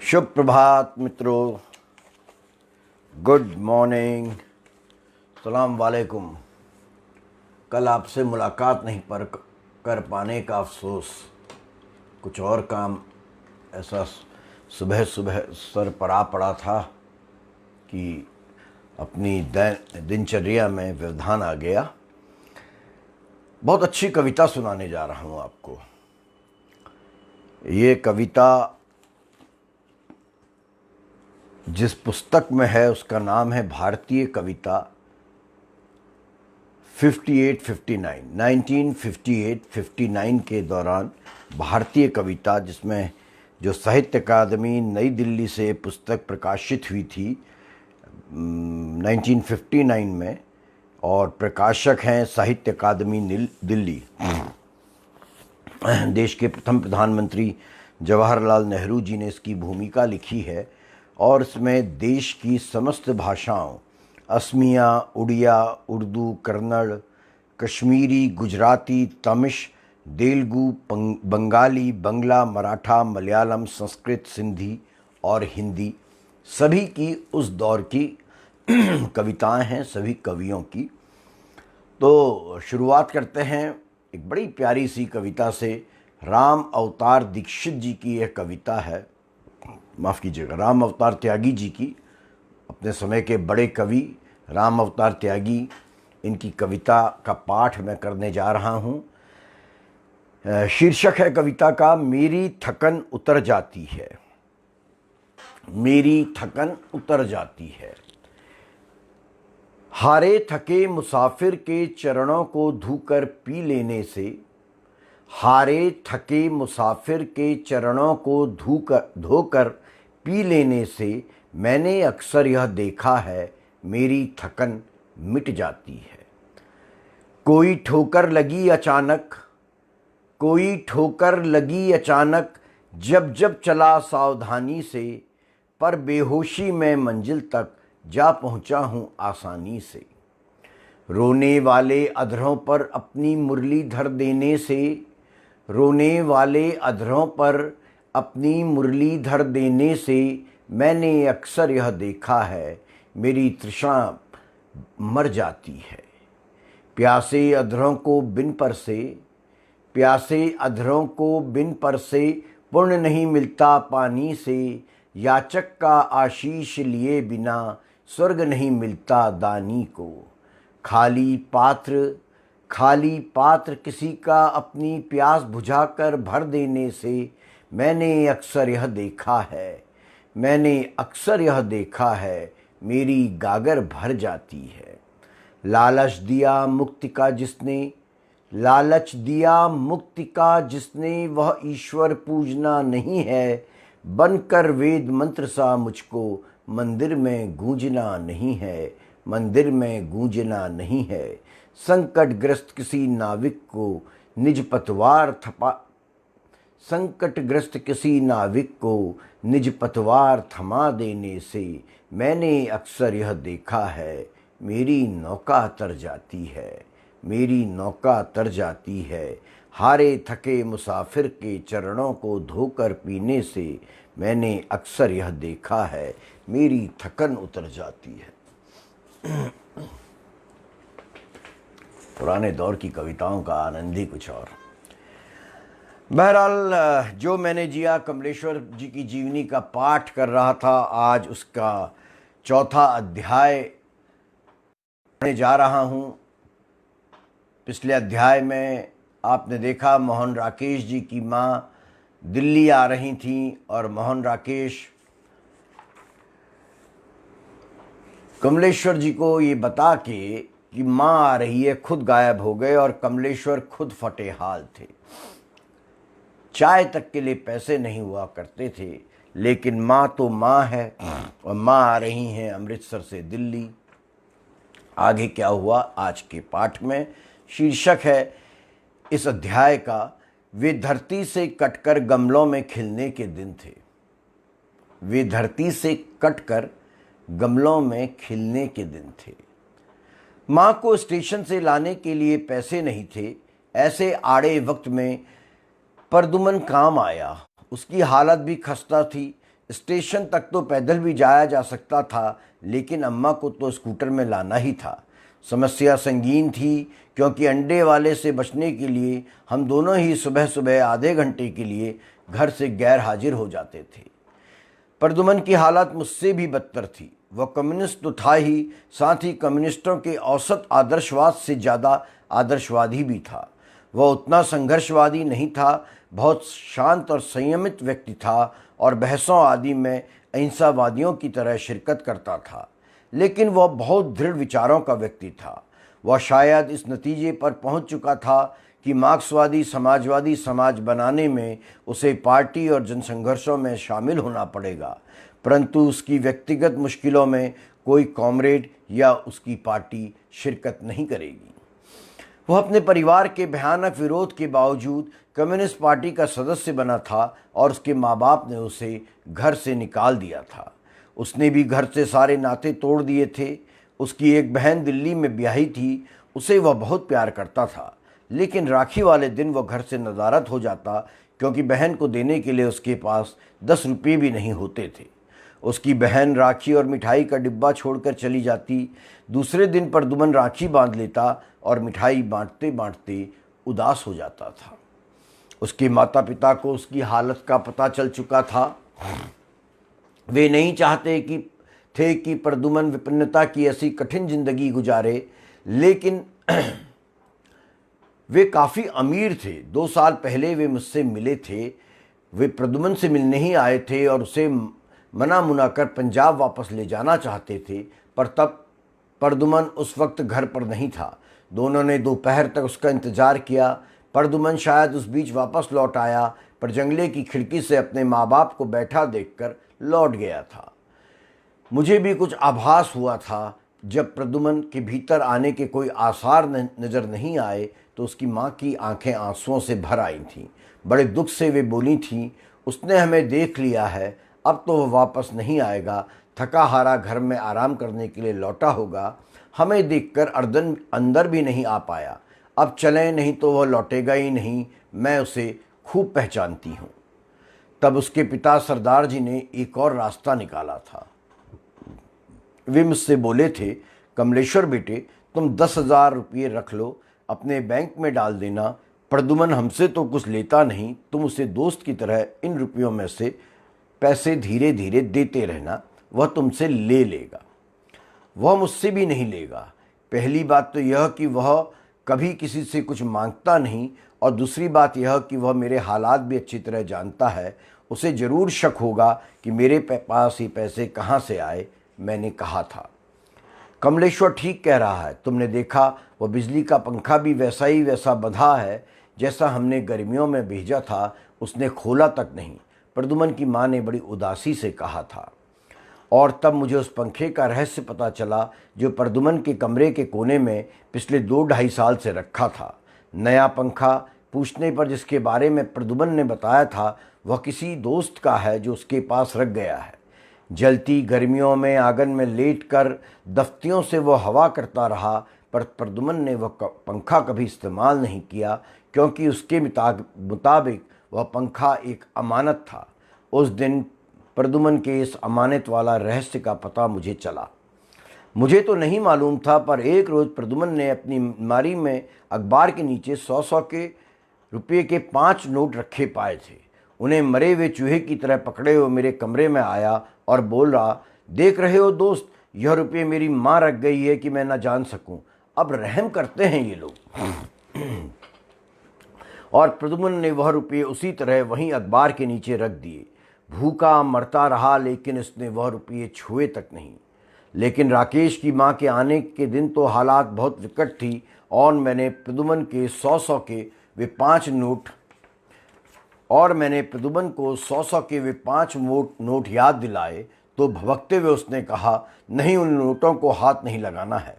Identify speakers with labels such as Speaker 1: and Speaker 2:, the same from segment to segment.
Speaker 1: शुभ प्रभात मित्रों, good morning, सलाम वालेकुम। कल आपसे मुलाकात नहीं कर पाने का अफसोस, कुछ और काम ऐसा सुबह सुबह सर पर आ पड़ा था कि अपनी दिनचर्या में व्यवधान आ गया। बहुत अच्छी कविता सुनाने जा रहा हूँ आपको। ये कविता जिस पुस्तक में है उसका नाम है भारतीय कविता 1958 के दौरान भारतीय कविता, जिसमें जो साहित्य अकादमी नई दिल्ली से पुस्तक प्रकाशित हुई थी 1959 में, और प्रकाशक हैं साहित्य अकादमी दिल्ली। देश के प्रथम प्रधानमंत्री जवाहरलाल नेहरू जी ने इसकी भूमिका लिखी है और इसमें देश की समस्त भाषाओं असमिया, उड़िया, उर्दू, कन्नड़, कश्मीरी, गुजराती, तमिश, तेलुगु, बंगाली, बंगला, मराठा, मलयालम, संस्कृत, सिंधी और हिंदी सभी की उस दौर की कविताएं हैं, सभी कवियों की। तो शुरुआत करते हैं एक बड़ी प्यारी सी कविता से। राम अवतार दीक्षित जी की यह कविता है, माफ़ कीजिएगा, राम अवतार त्यागी जी की, अपने समय के बड़े कवि राम अवतार त्यागी, इनकी कविता का पाठ मैं करने जा रहा हूँ। शीर्षक है कविता का, मेरी थकन उतर जाती है। मेरी थकन उतर जाती है। हारे थके मुसाफिर के चरणों को धोकर पी लेने से, हारे थके मुसाफिर के चरणों को धोकर पी लेने से मैंने अक्सर यह देखा है, मेरी थकन मिट जाती है। कोई ठोकर लगी अचानक, कोई ठोकर लगी अचानक, जब जब चला सावधानी से, पर बेहोशी में मंजिल तक जा पहुंचा हूं आसानी से। रोने वाले अधरों पर अपनी मुरली धर देने से, रोने वाले अधरों पर अपनी मुरली धर देने से मैंने अक्सर यह देखा है, मेरी तृष्णा मर जाती है। प्यासे अधरों को बिन परसे, प्यासे अधरों को बिन परसे, पुण्य नहीं मिलता पानी से। याचक का आशीष लिए बिना स्वर्ग नहीं मिलता दानी को। खाली पात्र किसी का अपनी प्यास बुझाकर भर देने से मैंने अक्सर यह देखा है, मैंने अक्सर यह देखा है, मेरी गागर भर जाती है। लालच दिया मुक्ति का जिसने, लालच दिया मुक्ति का जिसने, वह ईश्वर पूजना नहीं है। बनकर वेद मंत्र सा मुझको मंदिर में गूंजना नहीं है, मंदिर में गूंजना नहीं है। संकटग्रस्त किसी नाविक को निज पतवार थपा, संकटग्रस्त किसी नाविक को निज पतवार थमा देने से मैंने अक्सर यह देखा है, मेरी नौका तर जाती है, मेरी नौका तर जाती है। हारे थके मुसाफिर के चरणों को धोकर पीने से मैंने अक्सर यह देखा है, मेरी थकन उतर जाती है। पुराने दौर की कविताओं का आनंद ही कुछ और। बहरहाल, जो मैंने जिया कमलेश्वर जी की जीवनी का पाठ कर रहा था, आज उसका चौथा अध्याय पढ़ने जा रहा हूँ। पिछले अध्याय में आपने देखा मोहन राकेश जी की माँ दिल्ली आ रही थी और मोहन राकेश कमलेश्वर जी को ये बता के कि माँ आ रही है खुद गायब हो गए और कमलेश्वर खुद फटे हाल थे। चाय तक के लिए पैसे नहीं हुआ करते थे, लेकिन माँ तो माँ है और माँ आ रही हैं अमृतसर से दिल्ली। आगे क्या हुआ आज के पाठ में। शीर्षक है इस अध्याय का, वे धरती से कटकर गमलों में खिलने के दिन थे। वे धरती से कटकर गमलों में खिलने के दिन थे। माँ को स्टेशन से लाने के लिए पैसे नहीं थे। ऐसे आड़े वक्त में परदुमन काम आया। उसकी हालत भी खस्ता थी। स्टेशन तक तो पैदल भी जाया जा सकता था, लेकिन अम्मा को तो स्कूटर में लाना ही था। समस्या संगीन थी, क्योंकि अंडे वाले से बचने के लिए हम दोनों ही सुबह सुबह आधे घंटे के लिए घर से गैर हाजिर हो जाते थे। प्रद्युमन की हालत मुझसे भी बदतर थी। वह कम्युनिस्ट तो था ही, साथ ही कम्युनिस्टों के औसत आदर्शवाद से ज़्यादा आदर्शवादी भी था। वह उतना संघर्षवादी नहीं था, बहुत शांत और संयमित व्यक्ति था और बहसों आदि में अहिंसावादियों की तरह शिरकत करता था। लेकिन वह बहुत दृढ़ विचारों का व्यक्ति था। वह शायद इस नतीजे पर पहुंच चुका था कि मार्क्सवादी समाजवादी समाज बनाने में उसे पार्टी और जनसंघर्षों में शामिल होना पड़ेगा, परंतु उसकी व्यक्तिगत मुश्किलों में कोई कॉमरेड या उसकी पार्टी शिरकत नहीं करेगी। वह अपने परिवार के भयानक विरोध के बावजूद कम्युनिस्ट पार्टी का सदस्य बना था और उसके माँ बाप ने उसे घर से निकाल दिया था। उसने भी घर से सारे नाते तोड़ दिए थे। उसकी एक बहन दिल्ली में ब्याही थी, उसे वह बहुत प्यार करता था, लेकिन राखी वाले दिन वह घर से नदारद हो जाता, क्योंकि बहन को देने के लिए उसके पास 10 रुपये भी नहीं होते थे। उसकी बहन राखी और मिठाई का डिब्बा छोड़कर चली जाती। दूसरे दिन प्रद्युमन राखी बांध लेता और मिठाई बांटते बांटते उदास हो जाता था। उसके माता पिता को उसकी हालत का पता चल चुका था। वे नहीं चाहते कि प्रद्युमन विपन्नता की ऐसी कठिन जिंदगी गुजारे, लेकिन वे काफ़ी अमीर थे। 2 साल पहले वे मुझसे मिले थे। वे प्रद्युमन से मिलने ही आए थे और उसे मना मुना कर पंजाब वापस ले जाना चाहते थे, पर तब प्रद्युमन उस वक्त घर पर नहीं था। दोनों ने दोपहर तक उसका इंतज़ार किया। प्रद्युमन शायद उस बीच वापस लौट आया, पर जंगले की खिड़की से अपने माँ बाप को बैठा देखकर लौट गया था। मुझे भी कुछ आभास हुआ था। जब प्रद्युमन के भीतर आने के कोई आसार नज़र नहीं आए तो उसकी माँ की आंखें आंसुओं से भर आई थीं। बड़े दुख से वे बोली थीं, उसने हमें देख लिया है, अब तो वह वापस नहीं आएगा। थका हारा घर में आराम करने के लिए लौटा होगा। हमें देखकर अंदर भी नहीं आ पाया। अब चलें, नहीं तो वह लौटेगा ही नहीं। मैं उसे खूब पहचानती हूँ। तब उसके पिता सरदार जी ने एक और रास्ता निकाला था। वे मुझसे बोले थे, कमलेश्वर बेटे, तुम 10,000 रुपये रख लो, अपने बैंक में डाल देना। प्रद्युमन हमसे तो कुछ लेता नहीं, तुम उसे दोस्त की तरह इन रुपयों में से पैसे धीरे धीरे देते रहना, वह तुमसे ले लेगा। वह मुझसे भी नहीं लेगा। पहली बात तो यह कि वह कभी किसी से कुछ मांगता नहीं, और दूसरी बात यह कि वह मेरे हालात भी अच्छी तरह जानता है। उसे ज़रूर शक होगा कि मेरे पास ये पैसे कहाँ से आए। मैंने कहा था, कमलेश्वर ठीक कह रहा है। तुमने देखा, वह बिजली का पंखा भी वैसा बंधा है जैसा हमने गर्मियों में भेजा था। उसने खोला तक नहीं। प्रद्युमन की माँ ने बड़ी उदासी से कहा था। और तब मुझे उस पंखे का रहस्य पता चला जो प्रद्युमन के कमरे के कोने में पिछले 2-2.5 साल से रखा था। नया पंखा, पूछने पर जिसके बारे में प्रद्युमन ने बताया था, वह किसी दोस्त का है जो उसके पास रख गया है। जलती गर्मियों में आंगन में लेटकर दफ्तियों से वह हवा करता रहा, पर प्रद्युमन ने वह पंखा कभी इस्तेमाल नहीं किया, क्योंकि उसके मुताबिक वह पंखा एक अमानत था। उस दिन प्रद्युमन के इस अमानत वाला रहस्य का पता मुझे चला। मुझे तो नहीं मालूम था, पर एक रोज़ प्रद्युमन ने अपनी अलमारी में अखबार के नीचे 100-100 के रुपये के 5 नोट रखे पाए थे। उन्हें मरे हुए चूहे की तरह पकड़े हुए मेरे कमरे में आया और बोल रहा, देख रहे हो दोस्त, यह रुपये मेरी माँ रख गई है कि मैं न जान सकूं। अब रहम करते हैं ये लोग। और प्रद्युमन ने वह रुपये उसी तरह वहीं अखबार के नीचे रख दिए। भूखा मरता रहा, लेकिन उसने वह रुपये छुए तक नहीं। लेकिन राकेश की माँ के आने के दिन तो हालात बहुत विकट थी, और मैंने प्रद्युमन के 100-100 के वे 5 नोट नोट याद दिलाए तो भभकते हुए उसने कहा, नहीं, उन नोटों को हाथ नहीं लगाना है।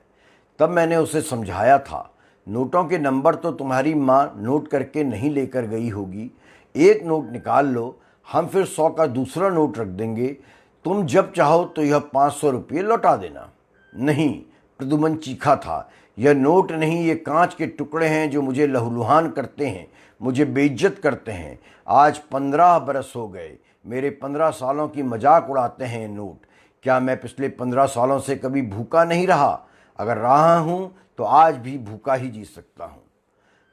Speaker 1: तब मैंने उसे समझाया था, नोटों के नंबर तो तुम्हारी माँ नोट करके नहीं लेकर गई होगी। एक नोट निकाल लो, हम फिर 100 का दूसरा नोट रख देंगे। तुम जब चाहो तो यह 500 रुपये लौटा देना। नहीं, प्रद्युमन चीखा था, यह नोट नहीं, ये कांच के टुकड़े हैं जो मुझे लहूलुहान करते हैं, मुझे बेइज्जत करते हैं। आज 15 बरस हो गए, मेरे 15 सालों की मजाक उड़ाते हैं ये नोट। क्या मैं पिछले 15 सालों से कभी भूखा नहीं रहा? अगर रहा हूँ तो आज भी भूखा ही जी सकता हूँ।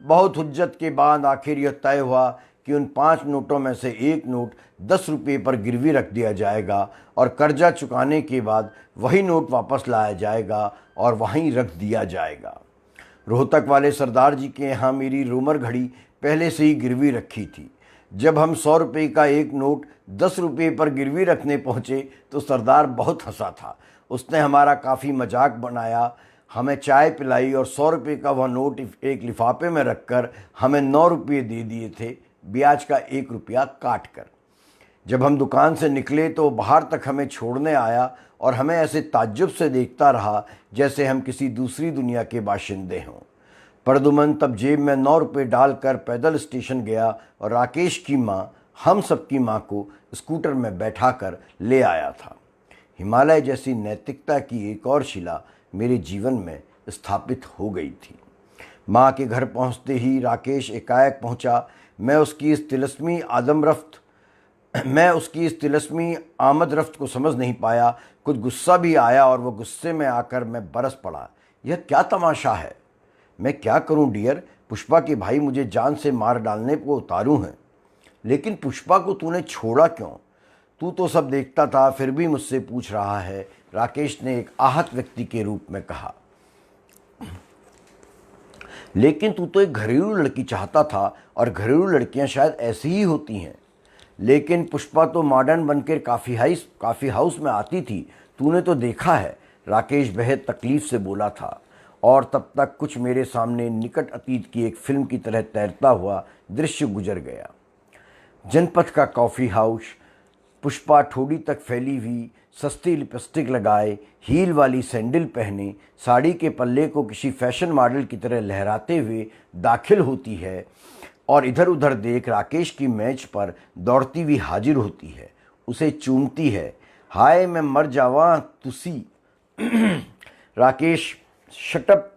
Speaker 1: बहुत हुज्जत के बाद आखिर यह तय हुआ कि उन 5 नोटों में से एक नोट 10 रुपये पर गिरवी रख दिया जाएगा और कर्जा चुकाने के बाद वही नोट वापस लाया जाएगा और वहीं रख दिया जाएगा। रोहतक वाले सरदार जी के यहाँ मेरी रोमर घड़ी पहले से ही गिरवी रखी थी। जब हम 100 रुपये का एक नोट 10 रुपये पर गिरवी रखने पहुँचे तो सरदार बहुत हंसा था। उसने हमारा काफ़ी मजाक बनाया, हमें चाय पिलाई और 100 रुपये का वह नोट एक लिफाफे में रखकर हमें 9 रुपये दे दिए थे, ब्याज का 1 रुपया काट कर। जब हम दुकान से निकले तो बाहर तक हमें छोड़ने आया और हमें ऐसे ताज्जुब से देखता रहा जैसे हम किसी दूसरी दुनिया के बाशिंदे हों। प्रदुमन तब जेब में 9 रुपये डालकर पैदल स्टेशन गया और राकेश की माँ, हम सबकी माँ को स्कूटर में बैठाकर ले आया था। हिमालय जैसी नैतिकता की एक और शिला मेरे जीवन में स्थापित हो गई थी। माँ के घर पहुँचते ही राकेश एकाएक पहुँचा। मैं उसकी इस तिलस्मी आमद रफ्त को समझ नहीं पाया। कुछ गुस्सा भी आया और वो गुस्से में आकर मैं बरस पड़ा। यह क्या तमाशा है? मैं क्या करूं डियर? पुष्पा के भाई मुझे जान से मार डालने को उतारू हैं। लेकिन पुष्पा को तूने छोड़ा क्यों? तू तो सब देखता था, फिर भी मुझसे पूछ रहा है, राकेश ने एक आहत व्यक्ति के रूप में कहा। लेकिन तू तो एक घरेलू लड़की चाहता था और घरेलू लड़कियां शायद ऐसी ही होती हैं। लेकिन पुष्पा तो मॉडर्न बनकर काफ़ी हाउस में आती थी, तूने तो देखा है, राकेश बेहद तकलीफ से बोला था। और तब तक कुछ मेरे सामने निकट अतीत की एक फिल्म की तरह तैरता हुआ दृश्य गुजर गया। जनपथ का कॉफ़ी हाउस, पुष्पा ठोड़ी तक फैली हुई, सस्ती लिपस्टिक लगाए, हील वाली सैंडल पहने, साड़ी के पल्ले को किसी फैशन मॉडल की तरह लहराते हुए दाखिल होती है और इधर उधर देख राकेश की मेज पर दौड़ती हुई हाजिर होती है, उसे चूमती है। हाय मैं मर जावा तुसी। राकेश शटअप,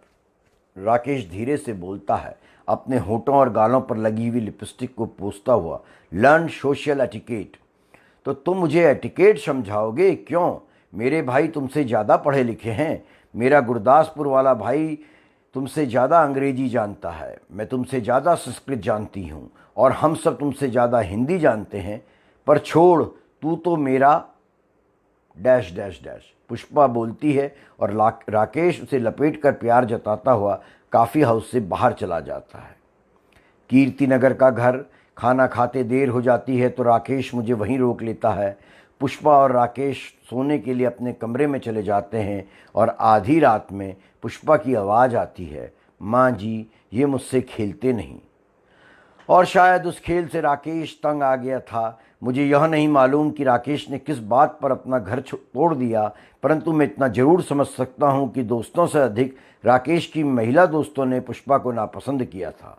Speaker 1: राकेश धीरे से बोलता है, अपने होठों और गालों पर लगी हुई लिपस्टिक को पोंछता हुआ। Learn social etiquette. तो तुम मुझे एटिकेट समझाओगे? क्यों? मेरे भाई तुमसे ज़्यादा पढ़े लिखे हैं। मेरा गुरदासपुर वाला भाई तुमसे ज़्यादा अंग्रेजी जानता है, मैं तुमसे ज़्यादा संस्कृत जानती हूँ और हम सब तुमसे ज़्यादा हिंदी जानते हैं। पर छोड़, तू तो मेरा डैश डैश डैश। पुष्पा बोलती है और राकेश उसे लपेट कर प्यार जताता हुआ काफ़ी हाउस से बाहर चला जाता है। कीर्ति नगर का घर। खाना खाते देर हो जाती है तो राकेश मुझे वहीं रोक लेता है। पुष्पा और राकेश सोने के लिए अपने कमरे में चले जाते हैं और आधी रात में पुष्पा की आवाज़ आती है, माँ जी ये मुझसे खेलते नहीं। और शायद उस खेल से राकेश तंग आ गया था। मुझे यह नहीं मालूम कि राकेश ने किस बात पर अपना घर तोड़ दिया, परंतु मैं इतना ज़रूर समझ सकता हूँ कि दोस्तों से अधिक राकेश की महिला दोस्तों ने पुष्पा को नापसंद किया था।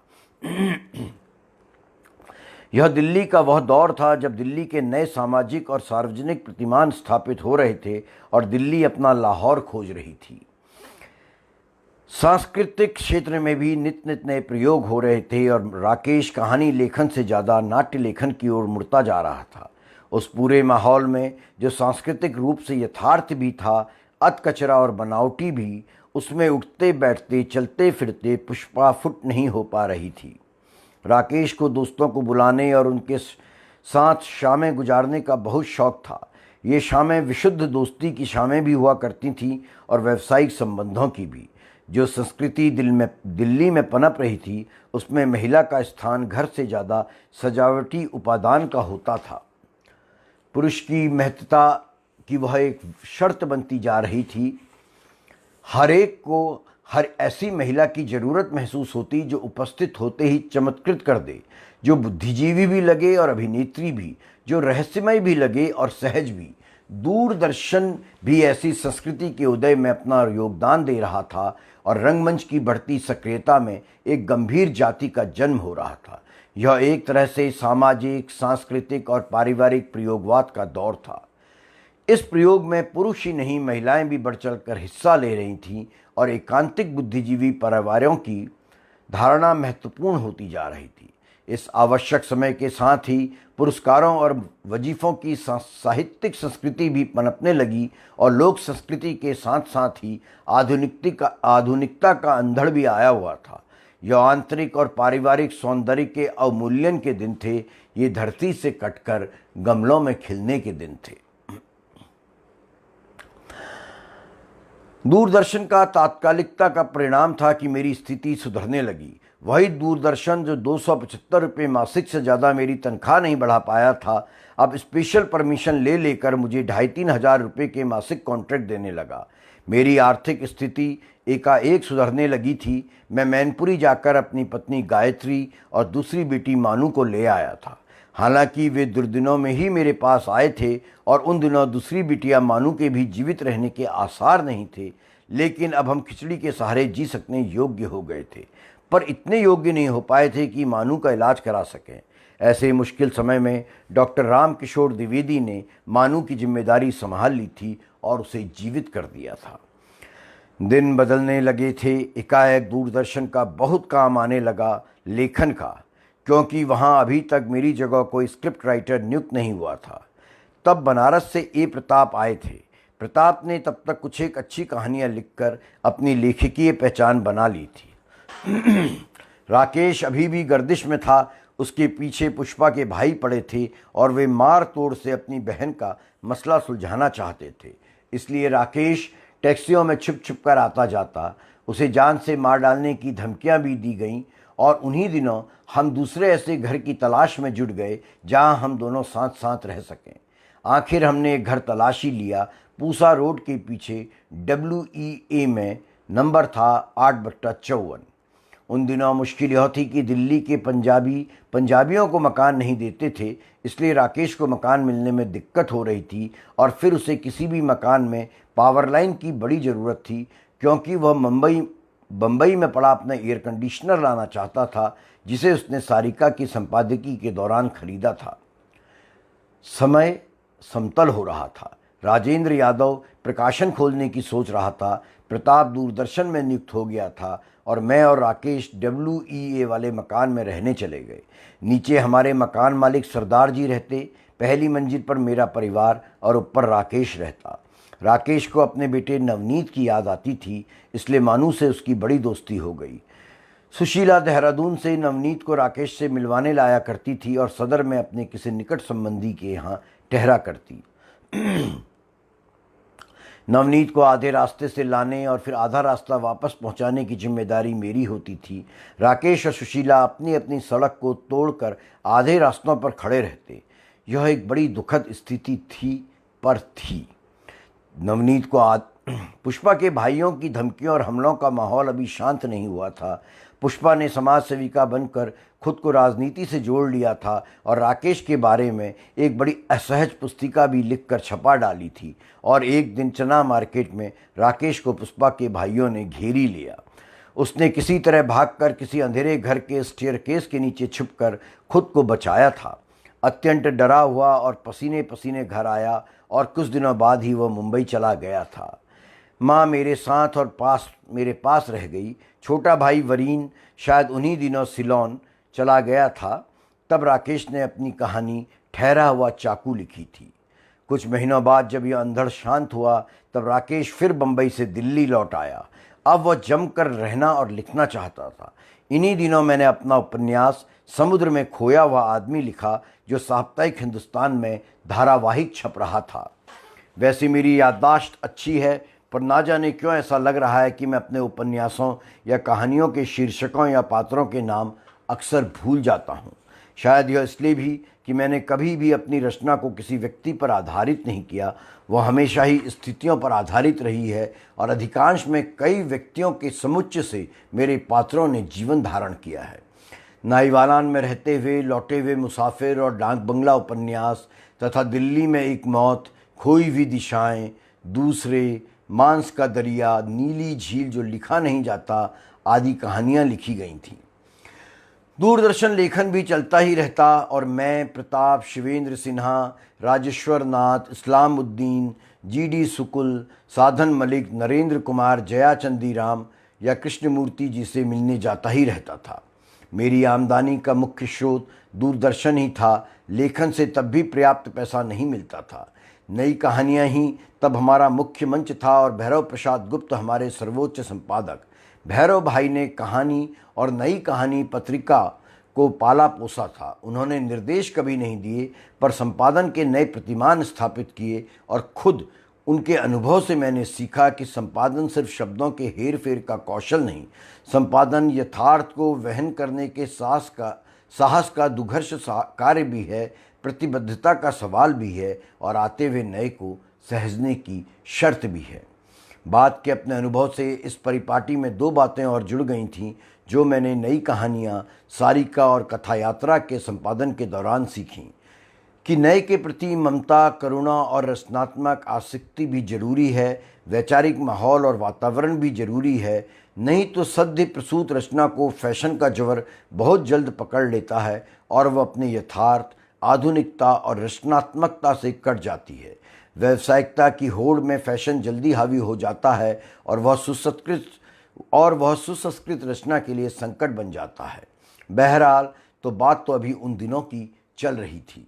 Speaker 1: यह दिल्ली का वह दौर था जब दिल्ली के नए सामाजिक और सार्वजनिक प्रतिमान स्थापित हो रहे थे और दिल्ली अपना लाहौर खोज रही थी। सांस्कृतिक क्षेत्र में भी नित नित नए प्रयोग हो रहे थे और राकेश कहानी लेखन से ज़्यादा नाट्य लेखन की ओर मुड़ता जा रहा था। उस पूरे माहौल में जो सांस्कृतिक रूप से यथार्थ भी था, अधकचरा और बनावटी भी, उसमें उठते बैठते चलते फिरते पुष्पा फुट नहीं हो पा रही थी। राकेश को दोस्तों को बुलाने और उनके साथ शामें गुजारने का बहुत शौक़ था। ये शामें विशुद्ध दोस्ती की शामें भी हुआ करती थीं और व्यावसायिक संबंधों की भी। जो संस्कृति दिल्ली में पनप रही थी, उसमें महिला का स्थान घर से ज़्यादा सजावटी उपादान का होता था। पुरुष की महत्ता की वह एक शर्त बनती जा रही थी। हर एक को हर ऐसी महिला की ज़रूरत महसूस होती जो उपस्थित होते ही चमत्कृत कर दे, जो बुद्धिजीवी भी लगे और अभिनेत्री भी, जो रहस्यमय भी लगे और सहज भी। दूरदर्शन भी ऐसी संस्कृति के उदय में अपना योगदान दे रहा था और रंगमंच की बढ़ती सक्रियता में एक गंभीर जाति का जन्म हो रहा था। यह एक तरह से सामाजिक, सांस्कृतिक और पारिवारिक प्रयोगवाद का दौर था। इस प्रयोग में पुरुष ही नहीं महिलाएं भी बढ़ चढ़कर हिस्सा ले रही थीं और एकांतिक बुद्धिजीवी परिवारों की धारणा महत्वपूर्ण होती जा रही थी। इस आवश्यक समय के साथ ही पुरस्कारों और वजीफों की साहित्यिक संस्कृति भी पनपने लगी और लोक संस्कृति के साथ साथ ही आधुनिकता का अंधड़ भी आया हुआ था। यह आंतरिक और पारिवारिक सौंदर्य के अवमूल्यन के दिन थे। ये धरती से कटकर गमलों में खिलने के दिन थे। दूरदर्शन का तात्कालिकता का परिणाम था कि मेरी स्थिति सुधरने लगी। वही दूरदर्शन जो 275 रुपये मासिक से ज़्यादा मेरी तनख्वाह नहीं बढ़ा पाया था, अब स्पेशल परमिशन ले लेकर मुझे 2,500-3 हज़ार रुपये के मासिक कॉन्ट्रैक्ट देने लगा। मेरी आर्थिक स्थिति एकाएक सुधरने लगी थी। मैं मैनपुरी जाकर अपनी पत्नी गायत्री और दूसरी बेटी मानू को ले आया था। हालांकि वे दुर्दिनों में ही मेरे पास आए थे और उन दिनों दूसरी बिटिया मानू के भी जीवित रहने के आसार नहीं थे, लेकिन अब हम खिचड़ी के सहारे जी सकने योग्य हो गए थे, पर इतने योग्य नहीं हो पाए थे कि मानू का इलाज करा सकें। ऐसे मुश्किल समय में डॉक्टर राम किशोर द्विवेदी ने मानू की जिम्मेदारी संभाल ली थी और उसे जीवित कर दिया था। दिन बदलने लगे थे। एकाएक दूरदर्शन का बहुत काम आने लगा लेखन का, क्योंकि वहाँ अभी तक मेरी जगह कोई स्क्रिप्ट राइटर नियुक्त नहीं हुआ था। तब बनारस से ए प्रताप आए थे। प्रताप ने तब तक कुछ एक अच्छी कहानियाँ लिखकर अपनी लेखकीय पहचान बना ली थी। राकेश अभी भी गर्दिश में था। उसके पीछे पुष्पा के भाई पड़े थे और वे मार तोड़ से अपनी बहन का मसला सुलझाना चाहते थे। इसलिए राकेश टैक्सियों में छुप छुप कर आता जाता। उसे जान से मार डालने की धमकियां भी दी गईं और उन्हीं दिनों हम दूसरे ऐसे घर की तलाश में जुट गए जहां हम दोनों साथ साथ रह सकें। आखिर हमने एक घर तलाशी लिया। पूसा रोड के पीछे WEA में नंबर था 8/54। उन दिनों मुश्किल यह थी कि दिल्ली के पंजाबियों को मकान नहीं देते थे, इसलिए राकेश को मकान मिलने में दिक्कत हो रही थी और फिर उसे किसी भी मकान में पावर लाइन की बड़ी ज़रूरत थी, क्योंकि वह बम्बई में पड़ा अपना एयर कंडीशनर लाना चाहता था, जिसे उसने सारिका की संपादकी के दौरान खरीदा था। समय समतल हो रहा था। राजेंद्र यादव प्रकाशन खोलने की सोच रहा था। प्रताप दूरदर्शन में नियुक्त हो गया था और मैं और राकेश WEA वाले मकान में रहने चले गए। नीचे हमारे मकान मालिक सरदार जी रहते, पहली मंजिल पर मेरा परिवार और ऊपर राकेश रहता। राकेश को अपने बेटे नवनीत की याद आती थी, इसलिए मानू से उसकी बड़ी दोस्ती हो गई। सुशीला देहरादून से नवनीत को राकेश से मिलवाने लाया करती थी और सदर में अपने किसी निकट संबंधी के यहाँ ठहरा करती। नवनीत को आधे रास्ते से लाने और फिर आधा रास्ता वापस पहुंचाने की जिम्मेदारी मेरी होती थी। राकेश और सुशीला अपनी अपनी सड़क को तोड़कर आधे रास्तों पर खड़े रहते। यह एक बड़ी दुखद स्थिति थी, पर थी। नवनीत को पुष्पा के भाइयों की धमकियों और हमलों का माहौल अभी शांत नहीं हुआ था। पुष्पा ने समाज सेविका बनकर खुद को राजनीति से जोड़ लिया था और राकेश के बारे में एक बड़ी असहज पुस्तिका भी लिखकर छपा डाली थी। और एक दिन चना मार्केट में राकेश को पुष्पा के भाइयों ने घेरी लिया। उसने किसी तरह भागकर किसी अंधेरे घर के स्टेयरकेस के नीचे छुपकर खुद को बचाया था। अत्यंत डरा हुआ और पसीने पसीने घर आया और कुछ दिनों बाद ही वह मुंबई चला गया था। माँ मेरे साथ और मेरे पास रह गई। छोटा भाई वरीन शायद उन्हीं दिनों सिलोन चला गया था। तब राकेश ने अपनी कहानी ठहरा हुआ चाकू लिखी थी। कुछ महीनों बाद जब यह अंधड़ शांत हुआ, तब राकेश फिर बम्बई से दिल्ली लौट आया। अब वह जमकर रहना और लिखना चाहता था। इन्हीं दिनों मैंने अपना उपन्यास समुद्र में खोया हुआ आदमी लिखा, जो साप्ताहिक हिंदुस्तान में धारावाहिक छप रहा था। वैसे मेरी याददाश्त अच्छी है, पर ना जाने क्यों ऐसा लग रहा है कि मैं अपने उपन्यासों या कहानियों के शीर्षकों या पात्रों के नाम अक्सर भूल जाता हूँ। शायद यह इसलिए भी कि मैंने कभी भी अपनी रचना को किसी व्यक्ति पर आधारित नहीं किया। वह हमेशा ही स्थितियों पर आधारित रही है और अधिकांश में कई व्यक्तियों के समुच्चय से मेरे पात्रों ने जीवन धारण किया है। नाईवालान में रहते हुए, लौटे हुए मुसाफिर और डाक बंगला उपन्यास तथा दिल्ली में एक मौत, खोई हुई दिशाएं, दूसरे, मांस का दरिया, नीली झील जो लिखा नहीं जाता आदि कहानियाँ लिखी गई थीं। दूरदर्शन लेखन भी चलता ही रहता और मैं प्रताप, शिवेंद्र सिन्हा, राजेश्वर नाथ, इस्लामुद्दीन, जीडी सुकुल, साधन मलिक, नरेंद्र कुमार, जया चंदीराम या कृष्णमूर्ति जी से मिलने जाता ही रहता था। मेरी आमदनी का मुख्य स्रोत दूरदर्शन ही था। लेखन से तब भी पर्याप्त पैसा नहीं मिलता था। नई कहानियाँ ही तब हमारा मुख्य मंच था और भैरव प्रसाद गुप्त हमारे सर्वोच्च संपादक। भैरव भाई ने कहानी और नई कहानी पत्रिका को पाला पोसा था। उन्होंने निर्देश कभी नहीं दिए, पर संपादन के नए प्रतिमान स्थापित किए और खुद उनके अनुभव से मैंने सीखा कि संपादन सिर्फ शब्दों के हेर फेर का कौशल नहीं, संपादन यथार्थ को वहन करने के साहस का दुघर्ष कार्य भी है, प्रतिबद्धता का सवाल भी है और आते हुए नए को सहजने की शर्त भी है। बात के अपने अनुभव से इस परिपाटी में दो बातें और जुड़ गई थीं जो मैंने नई कहानियाँ, सारिका और कथा यात्रा के संपादन के दौरान सीखीं कि नए के प्रति ममता, करुणा और रचनात्मक आसक्ति भी जरूरी है, वैचारिक माहौल और वातावरण भी जरूरी है। नहीं तो सद्य प्रसूत रचना को फैशन का जवर बहुत जल्द पकड़ लेता है और वह अपने यथार्थ, आधुनिकता और रचनात्मकता से कट जाती है। व्यावसायिकता की होड़ में फैशन जल्दी हावी हो जाता है और वह सुसंस्कृत रचना के लिए संकट बन जाता है। बहरहाल तो बात तो अभी उन दिनों की चल रही थी।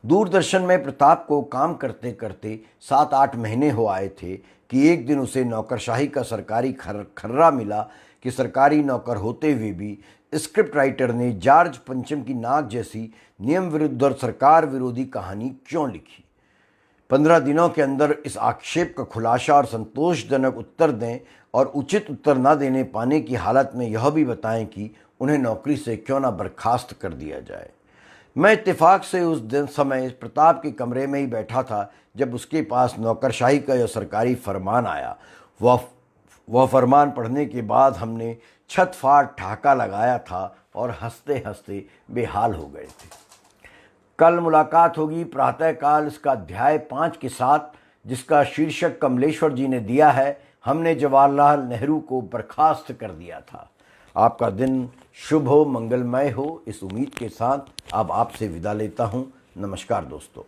Speaker 1: दूरदर्शन में प्रताप को काम करते करते 7-8 महीने हो आए थे कि एक दिन उसे नौकरशाही का सरकारी खर्रा मिला कि सरकारी नौकर होते हुए भी स्क्रिप्ट राइटर ने जॉर्ज पंचम की नाक जैसी नियम विरुद्ध और सरकार विरोधी कहानी क्यों लिखी। 15 दिनों के अंदर इस आक्षेप का खुलासा और संतोषजनक उत्तर दें और उचित उत्तर न देने पाने की हालत में यह भी बताएं कि उन्हें नौकरी से क्यों न बर्खास्त कर दिया जाए। मैं इत्तेफाक से उस दिन समय प्रताप के कमरे में ही बैठा था जब उसके पास नौकरशाही का यह सरकारी फरमान आया। वह फरमान पढ़ने के बाद हमने छत फाड़ ठहाका लगाया था और हंसते हंसते बेहाल हो गए थे। कल मुलाकात होगी प्रातःकाल इसका अध्याय 5 के साथ, जिसका शीर्षक कमलेश्वर जी ने दिया है, हमने जवाहरलाल नेहरू को बर्खास्त कर दिया था। आपका दिन शुभ हो, मंगलमय हो, इस उम्मीद के साथ अब आपसे विदा लेता हूँ। नमस्कार दोस्तों।